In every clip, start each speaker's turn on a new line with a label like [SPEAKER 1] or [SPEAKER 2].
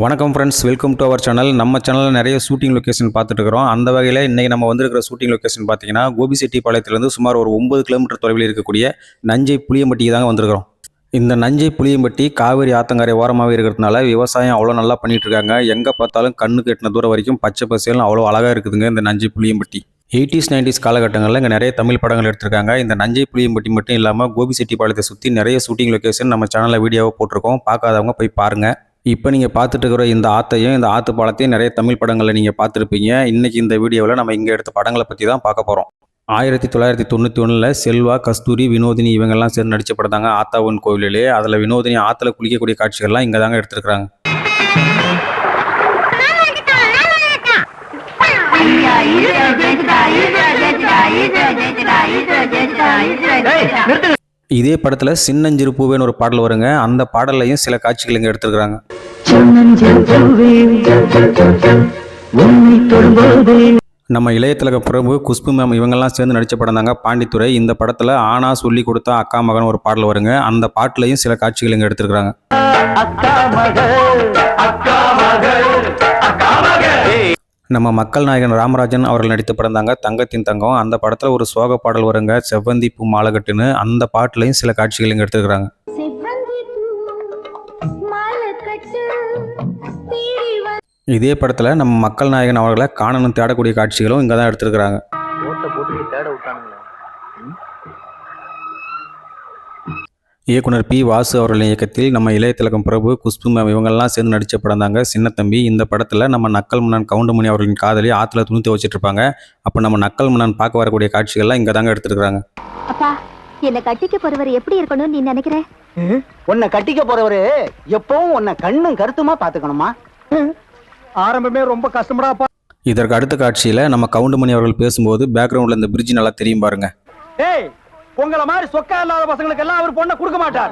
[SPEAKER 1] வணக்கம் friends, welcome to our channel. நம்ம சேனலில் நிறைய ஷூட்டிங் லொக்கேஷன் பார்த்துட்டு இருக்கிறோம். அந்த வகையில் இன்றைக்கி நம்ம வந்திருக்கிற ஷூட்டிங் லொக்கேஷன் பார்த்தீங்கன்னா கோபிச்செட்டிப்பாளையத்திலிருந்து சுமார் ஒரு 9 கிலோமீட்டர் தொலைவில் இருக்கக்கூடிய நஞ்சை புளியம்பட்டிக்கு தாங்க வந்திருக்கிறோம். இந்த நஞ்சை புளியம்பட்டி காவேரி ஆத்தங்கரை ஓரமாகவே இருக்கிறதுனால விவசாயம் அவ்வளோ நல்லா பண்ணிட்டு இருக்காங்க. எங்கே பார்த்தாலும் கண்ணுக்கு எட்டின தூரம் வரைக்கும் பச்சை பசேல்னு அவ்வளோ அழகாக இருக்குதுங்க இந்த நஞ்சை புளியம்பட்டி. 80s 90s காலகட்டங்களில் இங்கே நிறைய தமிழ் படங்கள் எடுத்திருக்காங்க. இந்த நஞ்சை புளியம்பட்டி மட்டும் இல்லாமல் கோபிச்செட்டிப்பாளையத்தை சுற்றி நிறைய ஷூட்டிங் லொக்கேஷன் நம்ம சேனலில் வீடியோவை போட்டிருக்கோம். பார்க்காதவங்க போய் பாருங்கள். இப்போ நீங்கள் பார்த்துட்டு இருக்கிற இந்த ஆற்றையும் இந்த ஆற்று பாலத்தையும் நிறைய தமிழ் படங்களில் நீங்கள் பார்த்துருப்பீங்க. இன்றைக்கி இந்த வீடியோவில் நம்ம இங்கே எடுத்த படங்களை பற்றி தான் பார்க்க போகிறோம். 1991 செல்வா, கஸ்தூரி, வினோதினி இவங்கெல்லாம் சேர்ந்து நடித்த படம் தாங்க ஆத்தாவன் கோவிலே. அதில் வினோதினி ஆற்றுல குளிக்கக்கூடிய காட்சிகள்லாம் இங்கே தாங்க எடுத்துருக்குறாங்க. இதே படத்தில் சின்னஞ்சிறு பூவேன்னு ஒரு பாடல் வருங்க. அந்த பாடல்லையும் சில காட்சிகள் இங்கே எடுத்துருக்குறாங்க. நம்ம இளையத்திலக பிரபு, குஷ்பு மேம் இவங்கெல்லாம் சேர்ந்து நடித்த படம் தாங்க பாண்டித்துறை. இந்த படத்தில் ஆனா சொல்லி கொடுத்தா அக்கா மகன் ஒரு பாடல் வருங்க. அந்த பாட்டிலையும் சில காட்சிகள் இங்கே எடுத்துருக்குறாங்க. நம்ம மக்கள் நாயகன் ராமராஜன் அவர்கள் நடித்த படம் தாங்க தங்கத்தின் தங்கம். அந்த படத்தில் ஒரு சோக பாடல் வருங்க, செவ்வந்தி பூ மாலைகட்டுன்னு. அந்த பாட்டிலையும் சில காட்சிகள் இங்கே எடுத்துக்கிறாங்க. இதே படத்தில் நம்ம மக்கள் நாயகன் அவர்களை காணணும் தேடக்கூடிய காட்சிகளும் இங்கே தான் எடுத்துருக்குறாங்க. இயக்குனர் பி. வாசு அவர்களின் இயக்கத்தில் நம்ம இளையத்திலகம் பிரபு, குஷ்பு மேம் இவங்கெல்லாம் சேர்ந்து நடித்த படம் தாங்க சின்ன தம்பி. இந்த படத்தில் நம்ம நக்கல் மன்னன் கவுண்டமணி அவர்களின் காதலி ஆற்றுல துணித்து வச்சுட்டு இருப்பாங்க. அப்போ நம்ம நக்கல் மன்னன் பார்க்க வரக்கூடிய காட்சிகள்லாம் இங்கே தாங்க எடுத்துருக்காங்க.
[SPEAKER 2] அப்பா, என்னை கட்டிக்க போறவர் எப்படி இருக்கணும்னு நீ நினைக்கிற?
[SPEAKER 3] உன்னை கட்டிக்க போறவரு எப்பவும் உன்னை கண்ணும் கருத்துமா பாத்துக்கணுமா? ஆரம்பமே ரொம்ப கஷ்டப்படாப்பா.
[SPEAKER 1] இதற்கு அடுத்த காட்சியில் நம்ம கவுண்டமணி அவர்கள் பேசும்போது பேக்ரவுண்டில் இந்த பிரிட்ஜ் நல்லா தெரியும் பாருங்க.
[SPEAKER 3] உங்கள மாதிரி சொக்கா இல்லாத பசங்களுக்கு எல்லாம் அவர் பொண்ணை கொடுக்க மாட்டார்.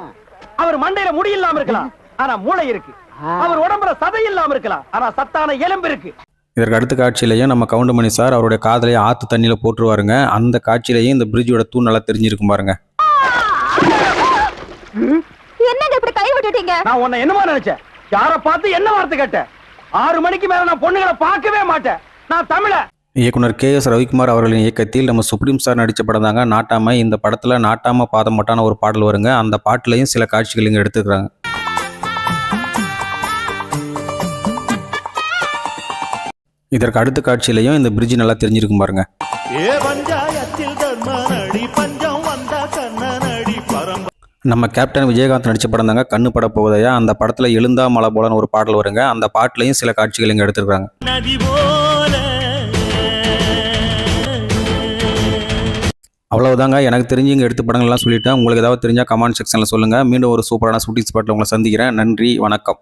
[SPEAKER 3] அவர் மண்டையில முடி இல்லாம இருக்கலாம், ஆனா மூளை இருக்கு. அவர் உடம்புல சதை இல்லாம இருக்கலாம், ஆனா சத்தான எலும்பு இருக்கு.
[SPEAKER 1] இதற்கு அடுத்த காட்சியிலையும் நம்ம கவுண்டமணி சார் அவருடைய காதலையை ஆத்து தண்ணியில போட்டுருவாருங்க. அந்த காட்சியிலையும் இந்த பிரிட்ஜோட தூண் நல்லா தெரிஞ்சிருக்கும் பாருங்க.
[SPEAKER 2] என்னங்க இப்படி கை விட்டுட்டீங்க?
[SPEAKER 3] நான் உன்னை என்னமா நினைச்சேன்? யார பார்த்து என்ன வார்த்தை கேட்டேன்? 6 மணிக்கு மேல நான் பொண்ணுங்களை பார்க்கவே மாட்டேன். நான் தமிழ.
[SPEAKER 1] இயக்குனர் KS ரவிக்குமார் அவர்களின் இயக்கத்தில் நம்ம சுப்ரீம் சார் நடித்த படம் தாங்க நாட்டாமை. இந்த படத்தில் நாட்டாம பாதம் மட்டான ஒரு பாடல் வருங்க. அந்த பாட்டிலையும் சில காட்சிகள் இங்கே எடுத்துக்கிறாங்க. இதற்கு அடுத்த காட்சியிலையும் இந்த பிரிட்ஜ் நல்லா தெரிஞ்சிருக்கும் பாருங்க. நம்ம கேப்டன் விஜயகாந்த் நடித்த படம் தாங்க கண்ணு பட போவதையா. அந்த படத்தில் எழுந்தா மலை போலன்னு ஒரு பாடல் வருங்க. அந்த பாட்டிலையும் சில காட்சிகள் இங்கே எடுத்துருக்காங்க. அவ்வளவுதாங்க, எனக்கு தெரிஞ்சு இங்கே எடுத்த படங்கள்லாம் சொல்லிட்டேன். உங்களுக்கு ஏதாவது தெரிஞ்சால் கமெண்ட் செக்ஷனில் சொல்லுங்கள். மீண்டும் ஒரு சூப்பரான ஷூட்டிங் ஸ்பாட்டில் உங்களை சந்திக்கிறேன். நன்றி, வணக்கம்.